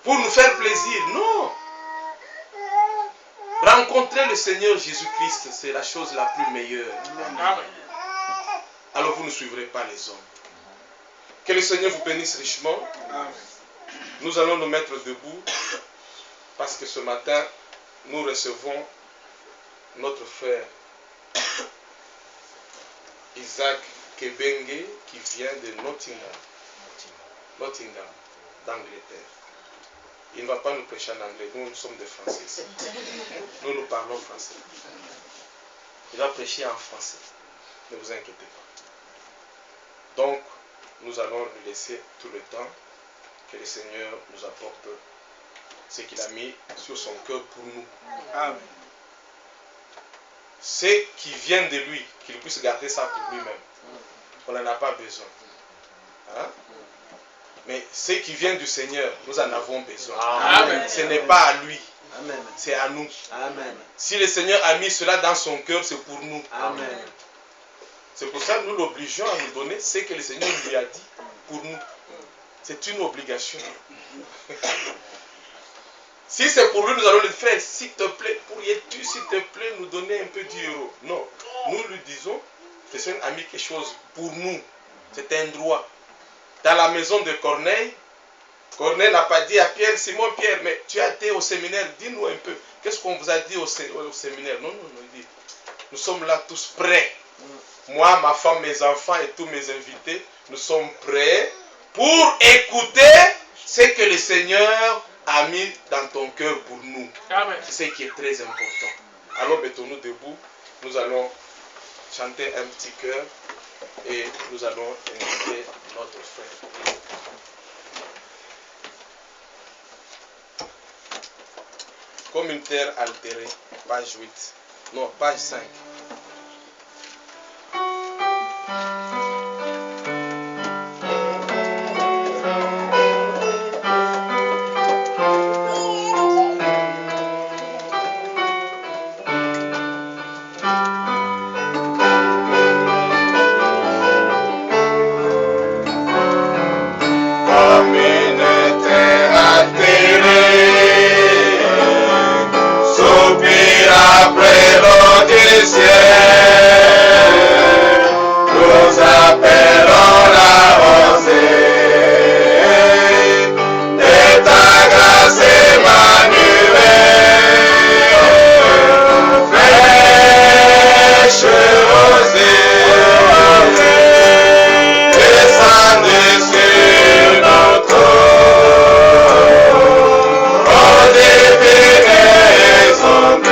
pour nous faire plaisir. Non. Rencontrer le Seigneur Jésus-Christ, c'est la chose la plus meilleure. Amen. Alors vous ne suivrez pas les hommes. Que le Seigneur vous bénisse richement. Amen. Nous allons nous mettre debout parce que ce matin, nous recevons notre frère Isaac Kebenge qui vient de Nottingham, d'Angleterre. Il ne va pas nous prêcher en anglais, nous sommes des Français ici. Nous parlons français. Il va prêcher en français. Ne vous inquiétez pas. Donc, nous allons lui laisser tout le temps que le Seigneur nous apporte ce qu'il a mis sur son cœur pour nous. Amen. Ce qui vient de lui, qu'il puisse garder ça pour lui-même. On n'en a pas besoin. Hein? Mais ce qui vient du Seigneur, nous en avons besoin. Amen. Ce n'est pas à lui. Amen. C'est à nous. Amen. Si le Seigneur a mis cela dans son cœur, c'est pour nous. Amen. C'est pour ça que nous l'obligeons à nous donner ce que le Seigneur lui a dit pour nous. C'est une obligation. Si c'est pour lui, nous allons le faire. S'il te plaît, pourrais-tu, s'il te plaît, nous donner un peu d'€. Non. Nous lui disons, le Seigneur a mis quelque chose pour nous. C'est un droit. Dans la maison de Corneille, Corneille n'a pas dit à Pierre, Simon Pierre, mais tu as été au séminaire, dis-nous un peu, qu'est-ce qu'on vous a dit au séminaire? Non, il dit, nous sommes là tous prêts. Moi, ma femme, mes enfants et tous mes invités, nous sommes prêts pour écouter ce que le Seigneur a mis dans ton cœur pour nous. C'est ce qui est très important. Alors, mettons-nous debout, nous allons chanter un petit chœur et nous allons inviter notre frère. Comme une terre altérée, page 8. Non, page 5. Après l'eau du ciel, nous appelons la rosée de ta grâce Emmanuel, fraîche rosée, descendez sur nos tours, oh divine onde.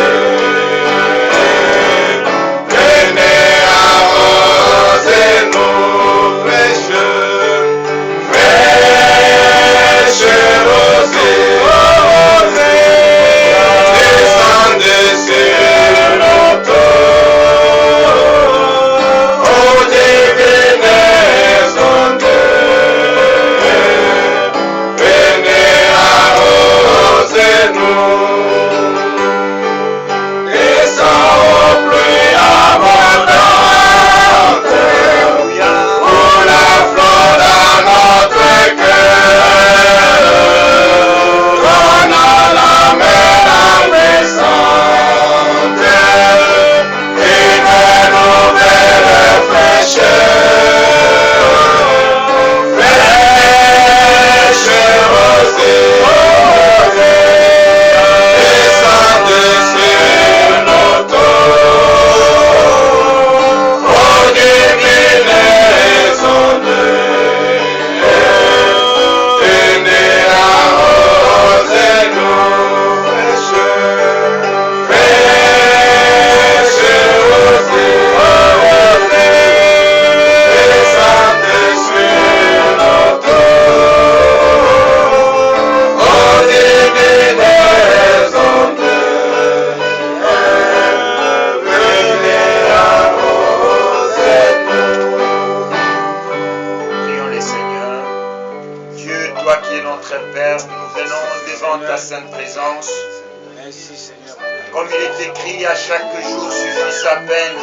Comme il est écrit, à chaque jour suffit sa peine.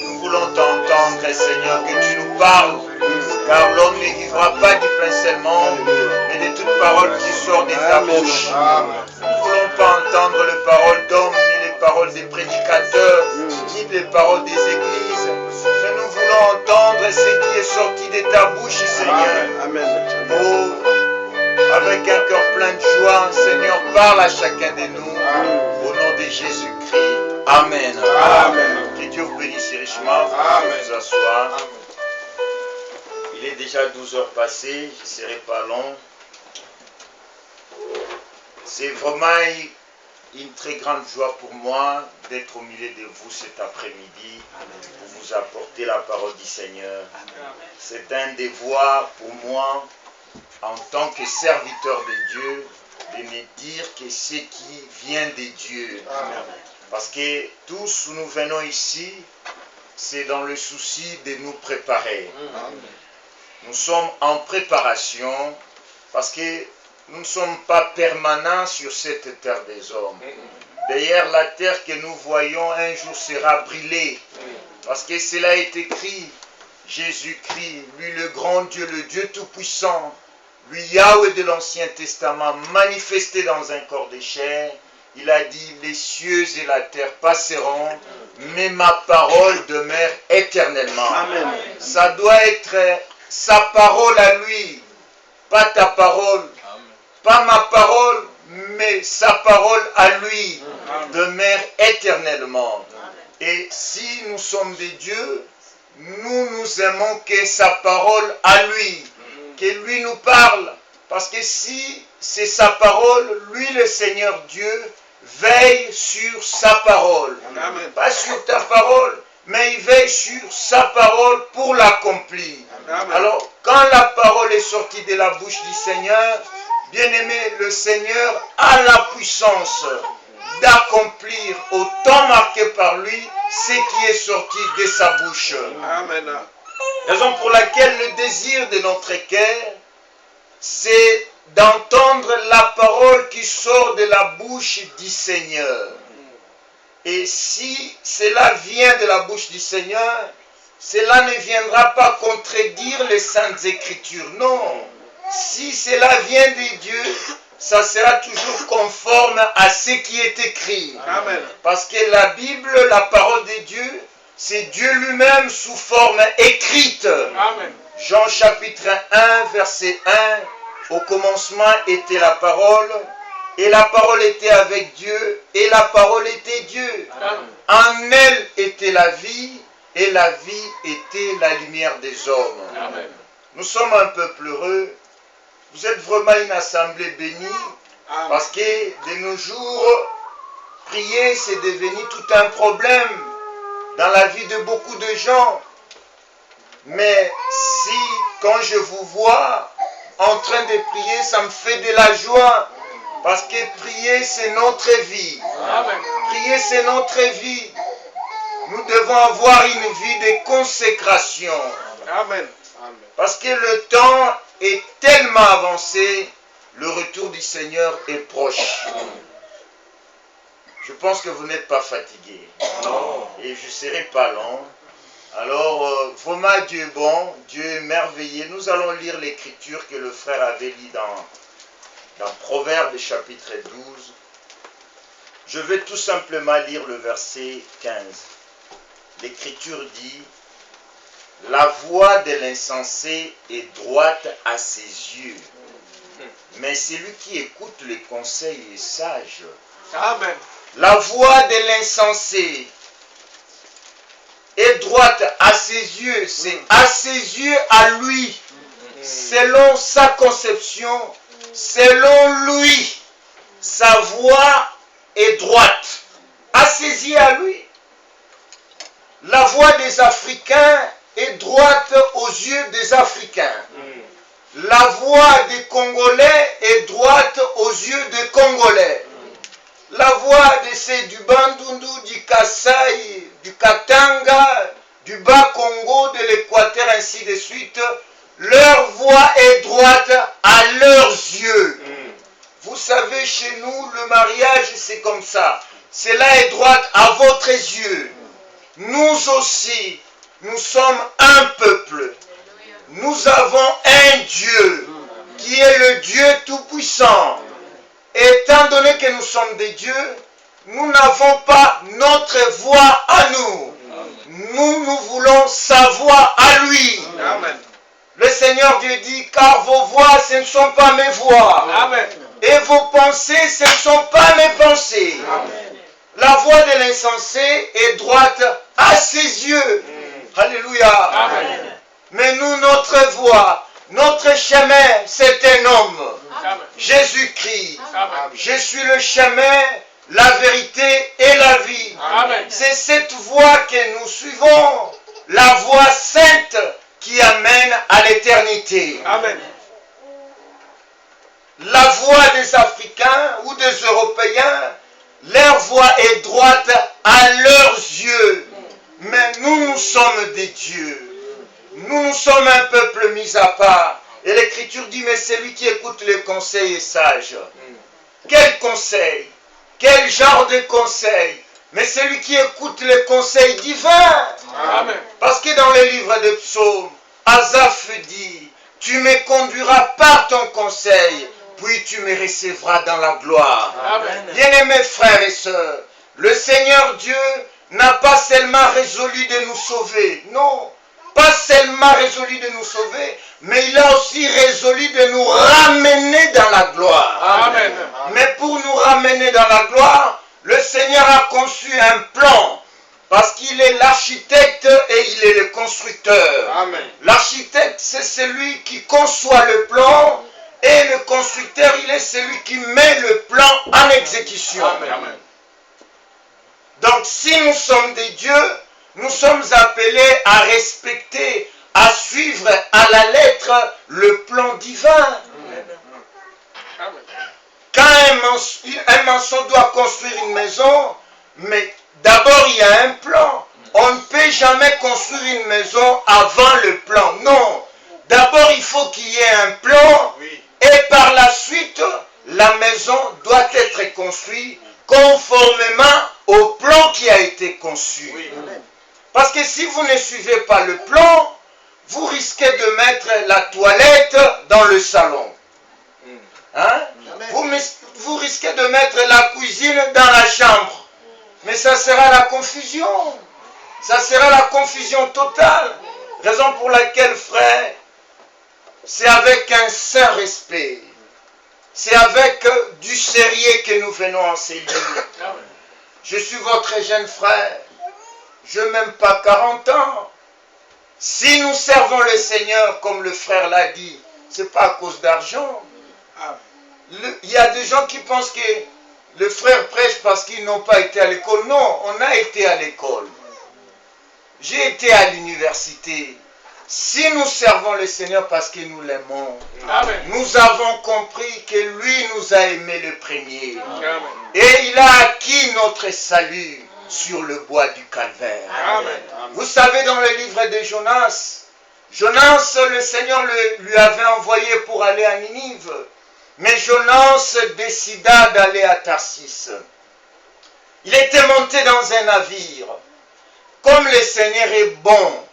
Nous voulons t'entendre, Seigneur, que tu nous parles, car l'homme ne vivra pas du pain seulement, mais de toute parole qui sort de ta bouche. Nous ne voulons pas entendre les paroles d'hommes, ni les paroles des prédicateurs, ni les paroles des églises, mais nous voulons entendre ce qui est sorti de ta bouche, Seigneur. Oh, avec un cœur plein de joie, Seigneur, parle à chacun de nous. Au nom de Jésus-Christ. Amen. Amen. Que Dieu vous bénisse richement. Amen. Vous asseoir. Il est déjà 12 heures passées. Je ne serai pas long. C'est vraiment une très grande joie pour moi d'être au milieu de vous cet après-midi pour vous apporter la parole du Seigneur. C'est un devoir pour moi en tant que serviteur de Dieu, de me dire que ce qui vient de Dieu. Amen. Parce que tous nous venons ici, c'est dans le souci de nous préparer. Amen. Nous sommes en préparation parce que nous ne sommes pas permanents sur cette terre des hommes. D'ailleurs, la terre que nous voyons un jour sera brûlée. Parce que cela est écrit, Jésus-Christ, lui le grand Dieu, le Dieu tout-puissant, lui Yahweh de l'Ancien Testament, manifesté dans un corps de chair, il a dit, les cieux et la terre passeront, mais ma parole demeure éternellement. Amen. Ça doit être sa parole à lui, pas ta parole, pas ma parole, mais sa parole à lui demeure éternellement. Et si nous sommes des dieux, nous aimons que sa parole à lui, que lui nous parle. Parce que si c'est sa parole, lui le Seigneur Dieu veille sur sa parole. Amen. Pas sur ta parole, mais il veille sur sa parole pour l'accomplir. Amen. Alors, quand la parole est sortie de la bouche du Seigneur, Bien-aimé, le Seigneur a la puissance d'accomplir au temps marqué par lui ce qui est sorti de sa bouche. Amen. Raison pour laquelle le désir de notre cœur, c'est d'entendre la parole qui sort de la bouche du Seigneur. Et si cela vient de la bouche du Seigneur, cela ne viendra pas contredire les Saintes Écritures. Non. Si cela vient de Dieu, ça sera toujours conforme à ce qui est écrit. Amen. Parce que la Bible, la parole de Dieu, c'est Dieu lui-même sous forme écrite. Amen. Jean chapitre 1, verset 1, au commencement était la parole, et la parole était avec Dieu, et la parole était Dieu. Amen. En elle était la vie, et la vie était la lumière des hommes. Amen. Nous sommes un peuple heureux. Vous êtes vraiment une assemblée bénie, parce que de nos jours, prier c'est devenu tout un problème dans la vie de beaucoup de gens. Mais si, quand je vous vois en train de prier, ça me fait de la joie, parce que prier c'est notre vie. Amen. Prier c'est notre vie. Nous devons avoir une vie de consécration. Amen. Parce que le temps est tellement avancé, le retour du Seigneur est proche. Je pense que vous n'êtes pas fatigué. Non. Et je ne serai pas long. Alors, vraiment, Dieu est bon, Dieu est merveilleux. Nous allons lire l'écriture que le frère avait lue dans Proverbes chapitre 12. Je vais tout simplement lire le verset 15. L'écriture dit: la voix de l'insensé est droite à ses yeux, mais celui qui écoute les conseils est sage. Amen. La voix de l'insensé est droite à ses yeux, c'est à ses yeux à lui, selon sa conception, selon lui, sa voix est droite, à ses yeux à lui. La voix des Africains est droite aux yeux des Africains. La voix des Congolais est droite aux yeux des Congolais. La voix de ceux du Bandundu, du Kasaï, du Katanga, du Bas-Congo, de l'Équateur, ainsi de suite, leur voix est droite à leurs yeux. Vous savez, chez nous, le mariage, c'est comme ça. Cela est droite à votre yeux. Nous aussi, nous sommes un peuple. Nous avons un Dieu qui est le Dieu Tout-Puissant. Étant donné que nous sommes des dieux, nous n'avons pas notre voix à nous. Nous voulons sa voix à lui. Amen. Le Seigneur Dieu dit: car vos voix, ce ne sont pas mes voix. Amen. Et vos pensées, ce ne sont pas mes pensées. Amen. La voix de l'insensé est droite à ses yeux. Alléluia. Amen. Mais nous, notre voix, notre chemin, c'est un homme. Amen. Jésus-Christ. Amen. Je suis le chemin, la vérité et la vie. Amen. C'est cette voie que nous suivons, la voie sainte qui amène à l'éternité. Amen. La voie des Africains ou des Européens, leur voie est droite à leurs yeux. Mais nous sommes des dieux. Nous sommes un peuple mis à part. Et l'Écriture dit: mais celui qui écoute les conseils est sage. Quel conseil? Quel genre de conseil? Mais celui qui écoute les conseils divins. Amen. Parce que dans le livre des psaumes, Asaph dit: tu me conduiras par ton conseil, puis tu me recevras dans la gloire. Amen. Bien-aimés frères et sœurs, le Seigneur Dieu n'a pas seulement résolu de nous sauver, non, pas seulement résolu de nous sauver, mais il a aussi résolu de nous ramener dans la gloire. Amen. Mais pour nous ramener dans la gloire, le Seigneur a conçu un plan, parce qu'il est l'architecte et il est le constructeur. Amen. L'architecte, c'est celui qui conçoit le plan, et le constructeur, il est celui qui met le plan en exécution. Amen. Donc, si nous sommes des dieux, nous sommes appelés à respecter, à suivre à la lettre le plan divin. un maçon doit construire une maison, mais d'abord il y a un plan. On ne peut jamais construire une maison avant le plan. Non. D'abord il faut qu'il y ait un plan et par la suite la maison doit être construite conformément au plan qui a été conçu. Parce que si vous ne suivez pas le plan, vous risquez de mettre la toilette dans le salon. Hein? Vous risquez de mettre la cuisine dans la chambre. Mais ça sera la confusion. Ça sera la confusion totale. Raison pour laquelle, frère, c'est avec un saint respect. C'est avec du sérieux que nous venons enseigner. Je suis votre jeune frère. Je n'ai même pas 40 ans. Si nous servons le Seigneur, comme le frère l'a dit, ce n'est pas à cause d'argent. Il y a des gens qui pensent que le frère prêche parce qu'ils n'ont pas été à l'école. Non, on a été à l'école. J'ai été à l'université. Si nous servons le Seigneur parce que nous l'aimons, nous avons compris que lui nous a aimés le premier. Et il a acquis notre salut sur le bois du calvaire. Vous savez, dans le livre de Jonas, le Seigneur lui avait envoyé pour aller à Ninive. Mais Jonas décida d'aller à Tarsis. Il était monté dans un navire. Comme le Seigneur est bon,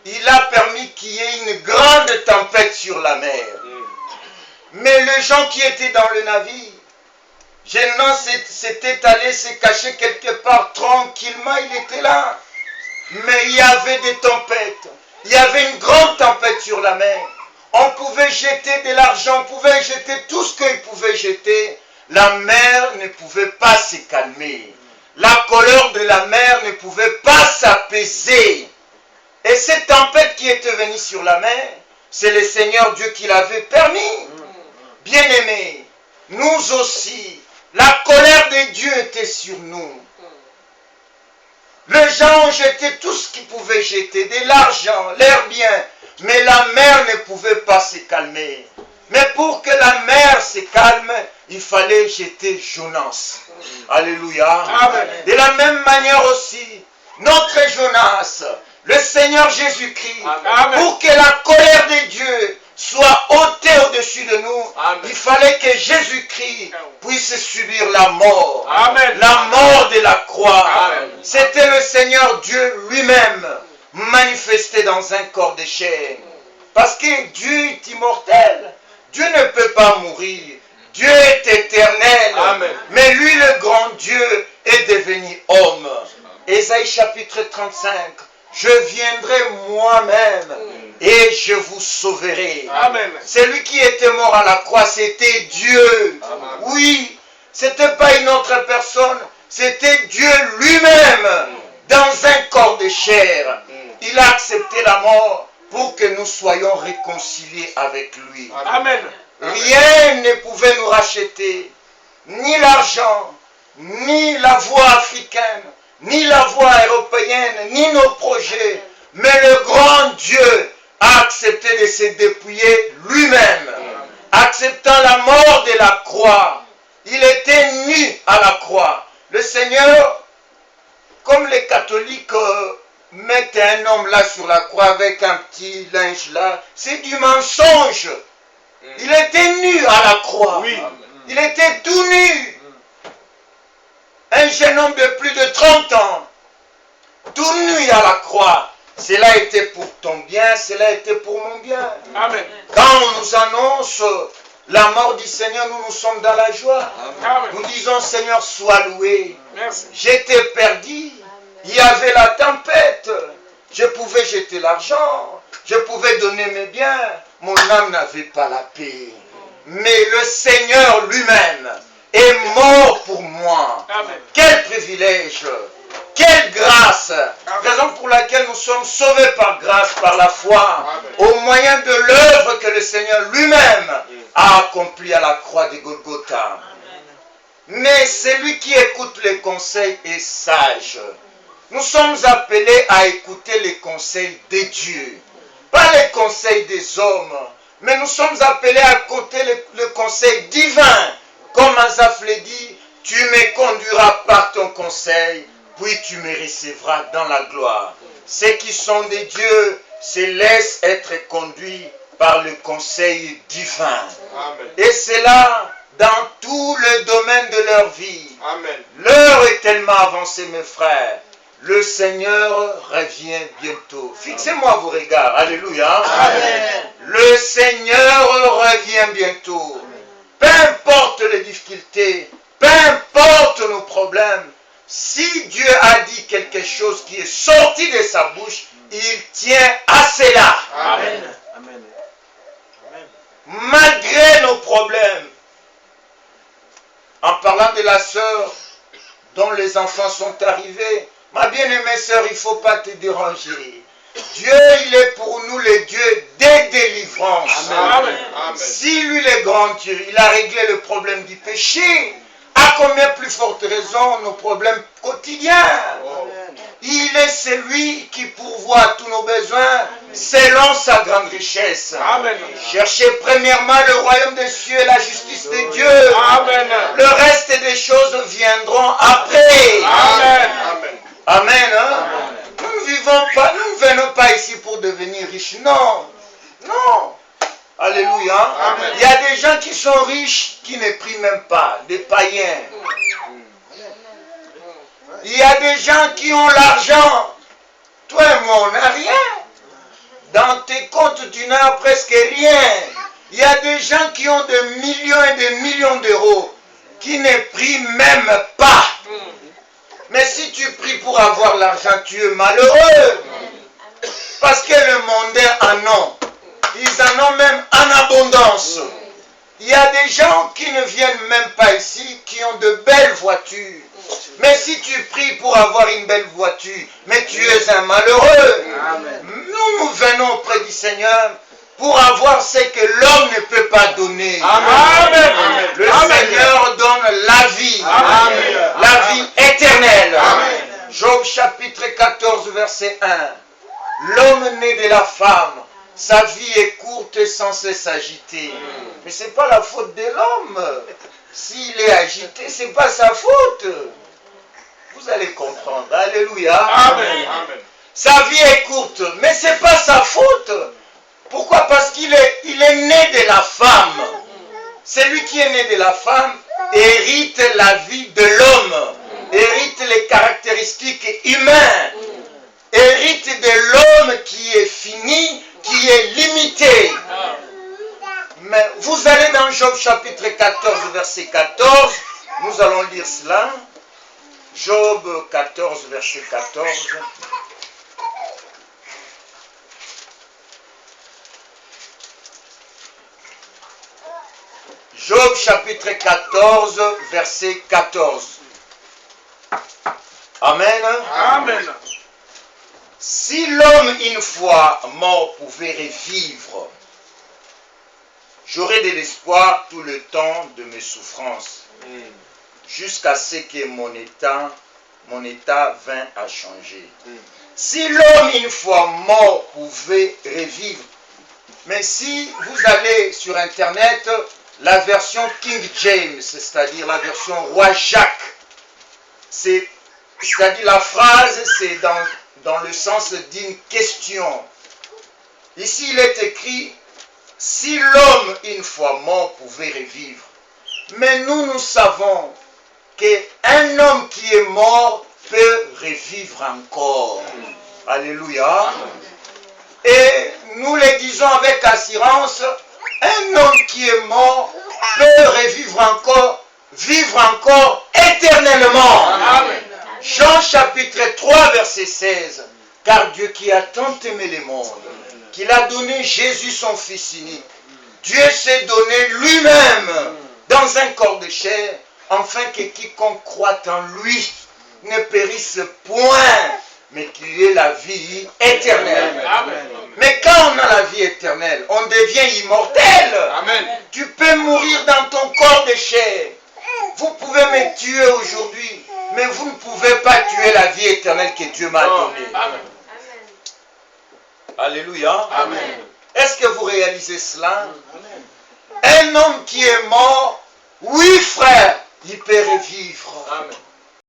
il a permis qu'il y ait une grande tempête sur la mer. Mais les gens qui étaient dans le navire, Jonas s'était allé se cacher quelque part tranquillement, il était là. Mais il y avait des tempêtes. Il y avait une grande tempête sur la mer. On pouvait jeter de l'argent, on pouvait jeter tout ce qu'il pouvait jeter. La mer ne pouvait pas se calmer. La colère de la mer ne pouvait pas s'apaiser. Et cette tempête qui était venue sur la mer, c'est le Seigneur Dieu qui l'avait permis. Bien-aimés, nous aussi, la colère de Dieu était sur nous. Les gens ont jeté tout ce qu'ils pouvaient jeter, de l'argent, leurs biens, mais la mer ne pouvait pas se calmer. Mais pour que la mer se calme, il fallait jeter Jonas. Alléluia. Amen. De la même manière aussi, notre Jonas, le Seigneur Jésus-Christ, pour que la colère de Dieu soit ôtée au-dessus de nous, il fallait que Jésus-Christ puisse subir la mort. Amen. La mort de la croix. C'était le Seigneur Dieu lui-même manifesté dans un corps de chair. Parce que Dieu est immortel. Dieu ne peut pas mourir. Dieu est éternel. Amen. Mais lui, le grand Dieu, est devenu homme. Ésaïe chapitre 35. Je viendrai moi-même et je vous sauverai. Amen. Celui qui était mort à la croix, c'était Dieu. Amen. Oui, c'était pas une autre personne, c'était Dieu lui-même dans un corps de chair. Il a accepté la mort pour que nous soyons réconciliés avec lui. Amen. Rien ne pouvait nous racheter, ni l'argent, ni la voie africaine, ni la voie européenne, ni nos projets. Mais le grand Dieu a accepté de se dépouiller lui-même, acceptant la mort de la croix. Il était nu à la croix. Le Seigneur, comme les catholiques mettent un homme là sur la croix avec un petit linge là, c'est du mensonge. Il était nu à la croix. Oui. Il était tout nu. Un jeune homme de plus de 30 ans, tout nu à la croix. Cela était pour ton bien, cela était pour mon bien. Amen. Quand on nous annonce la mort du Seigneur, nous sommes dans la joie. Amen. Nous disons, Seigneur, sois loué. Merci. J'étais perdu. Il y avait la tempête. Je pouvais jeter l'argent. Je pouvais donner mes biens. Mon âme n'avait pas la paix. Mais le Seigneur lui-même est mort pour moi. Amen. Quel privilège. Quelle grâce. Raison pour laquelle nous sommes sauvés par grâce, par la foi. Amen. Au moyen de l'œuvre que le Seigneur lui-même a accomplie à la croix de Golgotha. Amen. Mais celui qui écoute les conseils est sage. Nous sommes appelés à écouter les conseils de Dieu. Pas les conseils des hommes. Mais nous sommes appelés à écouter le conseil divin Comme Asaph l'a dit, tu me conduiras par ton conseil, puis tu me recevras dans la gloire. Ceux qui sont des dieux se laissent être conduits par le conseil divin. Amen. Et c'est là, dans tout le domaine de leur vie. Amen. L'heure est tellement avancée, mes frères. Le Seigneur revient bientôt. Fixez-moi vos regards. Alléluia. Amen. Le Seigneur revient bientôt. Peu importe les difficultés, peu importe nos problèmes, si Dieu a dit quelque chose qui est sorti de sa bouche, il tient à cela. Amen. Amen. Malgré nos problèmes. En parlant de la sœur dont les enfants sont arrivés, ma bien-aimée sœur, il ne faut pas te déranger. Dieu, il est pour nous le Dieu des délivrances. Amen. Amen. Si lui, le grand Dieu, il a réglé le problème du péché, à combien plus forte raison nos problèmes quotidiens? Oh. Il est celui qui pourvoit à tous nos besoins selon sa grande richesse. Amen. Cherchez premièrement le royaume des cieux et la justice de Dieu. Amen. Le reste des choses viendront après. Amen. Amen. Amen. Hein? Nous ne vivons pas, nous ne venons pas ici pour devenir riches. Non. Non. Alléluia. Amen. Il y a des gens qui sont riches qui ne prient même pas, des païens. Il y a des gens qui ont l'argent. Toi et moi, on n'a rien. Dans tes comptes, tu n'as presque rien. Il y a des gens qui ont des millions et des millions d'euros qui ne prient même pas. Mais si tu pries pour avoir l'argent, tu es malheureux. Parce que le mondain en ont. Ils en ont même en abondance. Il y a des gens qui ne viennent même pas ici, qui ont de belles voitures. Mais si tu pries pour avoir une belle voiture, mais tu es un malheureux. Nous venons auprès du Seigneur pour avoir ce que l'homme ne peut pas donner. Amen. Le Seigneur donne la vie. Amen. La vie éternelle. Amen. Job chapitre 14 verset 1. L'homme né de la femme, sa vie est courte et sans cesse agitée. Mais ce n'est pas la faute de l'homme. S'il est agité, ce n'est pas sa faute. Vous allez comprendre. Alléluia. Amen. Amen. Sa vie est courte, mais ce n'est pas sa faute. Pourquoi? Parce qu'il est né de la femme. Celui qui est né de la femme hérite la vie de l'homme, hérite les caractéristiques humaines, hérite de l'homme qui est fini, qui est limité. Mais vous allez dans Job chapitre 14, verset 14, nous allons lire cela. Job 14, verset 14. Job chapitre 14, verset 14. Amen. Amen. Si l'homme une fois mort pouvait revivre, j'aurais de l'espoir tout le temps de mes souffrances, jusqu'à ce que mon état vint à changer. Si l'homme une fois mort pouvait revivre, mais si vous allez sur internet, la version King James, c'est-à-dire la version Roi Jacques, c'est-à-dire la phrase, c'est dans le sens d'une question. Ici, il est écrit, si l'homme une fois mort pouvait revivre. Mais nous savons qu'un homme qui est mort peut revivre encore. Alléluia. Et nous le disons avec assurance, un homme qui est mort peut revivre encore, vivre encore éternellement. Amen. Jean chapitre 3 verset 16. Car Dieu qui a tant aimé le monde, qu'il a donné Jésus son Fils unique. Dieu s'est donné lui-même dans un corps de chair, afin que quiconque croit en lui ne périsse point, mais qu'il ait la vie éternelle. Amen. Mais quand on a la vie éternelle, on devient immortel. Amen. Tu peux mourir dans ton corps de chair. Vous pouvez me tuer aujourd'hui, mais vous ne pouvez pas tuer la vie éternelle que Dieu m'a donnée. Amen. Alléluia. Amen. Est-ce que vous réalisez cela? Un homme qui est mort Oui, frère, il peut revivre. Amen.